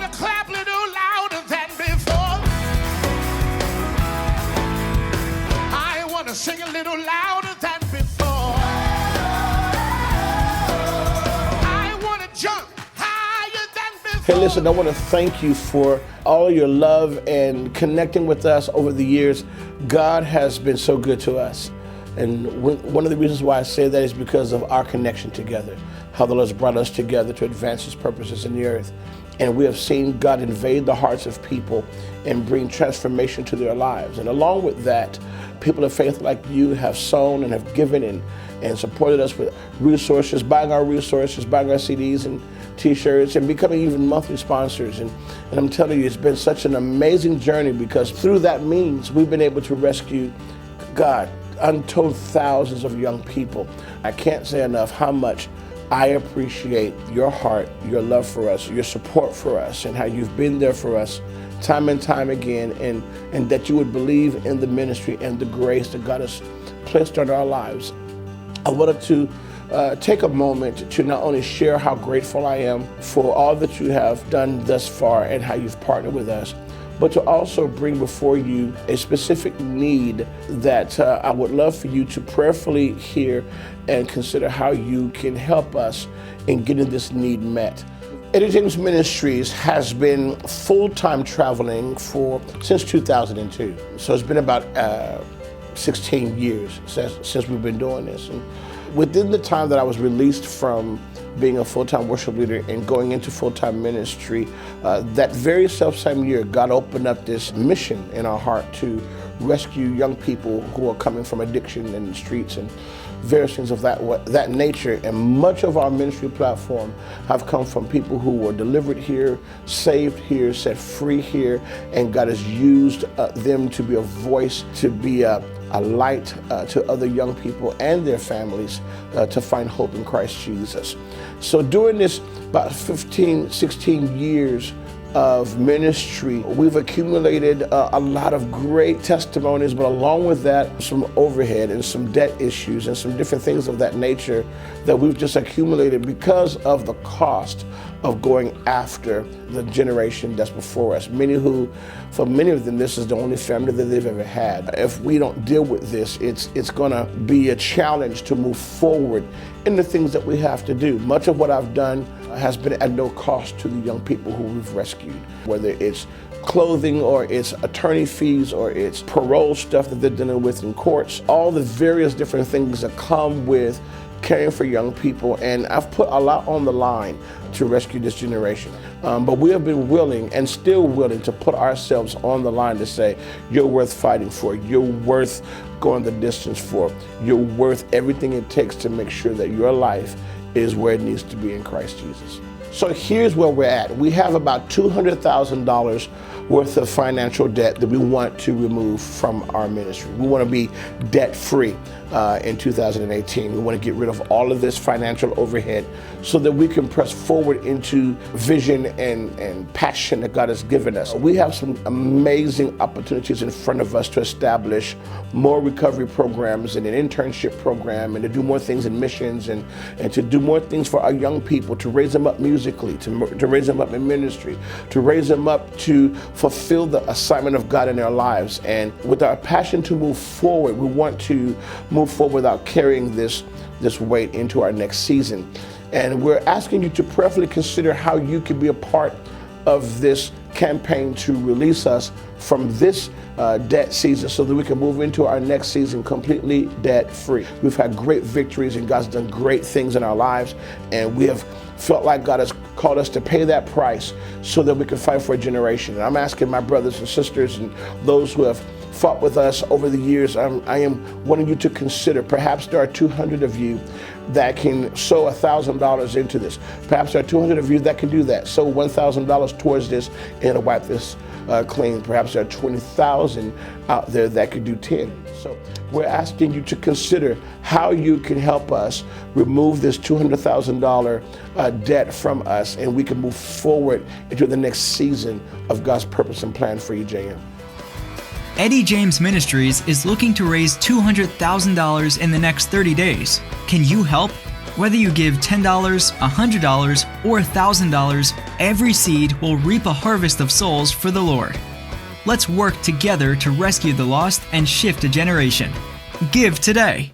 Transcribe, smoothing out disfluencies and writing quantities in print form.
want to clap a little louder than before. I want to sing a little louder than before. I want to jump higher than before. Hey, listen, I want to thank you for all your love and connecting with us over the years. God has been so good to us. And one of the reasons why I say that is because of our connection together, how the Lord's brought us together to advance His purposes in the earth. And we have seen God invade the hearts of people and bring transformation to their lives. And along with that, people of faith like you have sown and have given and supported us with resources, buying our CDs and T-shirts, and becoming even monthly sponsors. And I'm telling you, it's been such an amazing journey, because through that means, we've been able to rescue, God, untold thousands of young people. I can't say enough how much I appreciate your heart, your love for us, your support for us, and how you've been there for us time and time again, and that you would believe in the ministry and the grace that God has placed on our lives. I wanted to take a moment to not only share how grateful I am for all that you have done thus far and how you've partnered with us, but to also bring before you a specific need that I would love for you to prayerfully hear and consider how you can help us in getting this need met. Eddie James Ministries has been full-time traveling since 2002. So it's been about 16 years since we've been doing this. And within the time that I was released from being a full-time worship leader and going into full-time ministry, that very self-same year, God opened up this mission in our heart to rescue young people who are coming from addiction in the streets and various things of that nature. And much of our ministry platform have come from people who were delivered here, saved here, set free here, and God has used them to be a voice, to be a light to other young people and their families to find hope in Christ Jesus. So during this about 15, 16 years of ministry, we've accumulated a lot of great testimonies, but along with that, some overhead and some debt issues and some different things of that nature that we've just accumulated because of the cost of going after the generation that's before us. For many of them, this is the only family that they've ever had. If we don't deal with this, it's gonna be a challenge to move forward in the things that we have to do. Much of what I've done has been at no cost to the young people who we've rescued, whether it's clothing or it's attorney fees or it's parole stuff that they're dealing with in courts, all the various different things that come with caring for young people. And I've put a lot on the line to rescue this generation. But we have been willing and still willing to put ourselves on the line to say, you're worth fighting for, you're worth going the distance for, you're worth everything it takes to make sure that your life is where it needs to be in Christ Jesus. So here's where we're at. We have about $200,000 worth of financial debt that we want to remove from our ministry. We want to be debt-free in 2018. We want to get rid of all of this financial overhead so that we can press forward into vision and passion that God has given us. We have some amazing opportunities in front of us to establish more recovery programs and an internship program, and to do more things in missions, and to do more things for our young people, to raise them up musically, to raise them up in ministry, to raise them up to fulfill the assignment of God in their lives. And with our passion to move forward, we want to move forward without carrying this weight into our next season. And we're asking you to prayerfully consider how you can be a part of this campaign to release us from this debt season so that we can move into our next season completely debt-free. We've had great victories and God's done great things in our lives, and we have felt like God has called us to pay that price so that we can fight for a generation. And I'm asking my brothers and sisters and those who have fought with us over the years, I am wanting you to consider, perhaps there are 200 of you that can sow $1,000 into this. Perhaps there are 200 of you that can do that. Sow $1,000 towards this and wipe this clean. Perhaps there are 20,000 out there that could do 10. So we're asking you to consider how you can help us remove this $200,000 debt from us, and we can move forward into the next season of God's purpose and plan for EJM. Eddie James Ministries is looking to raise $200,000 in the next 30 days. Can you help? Whether you give $10, $100, or $1,000, every seed will reap a harvest of souls for the Lord. Let's work together to rescue the lost and shift a generation. Give today.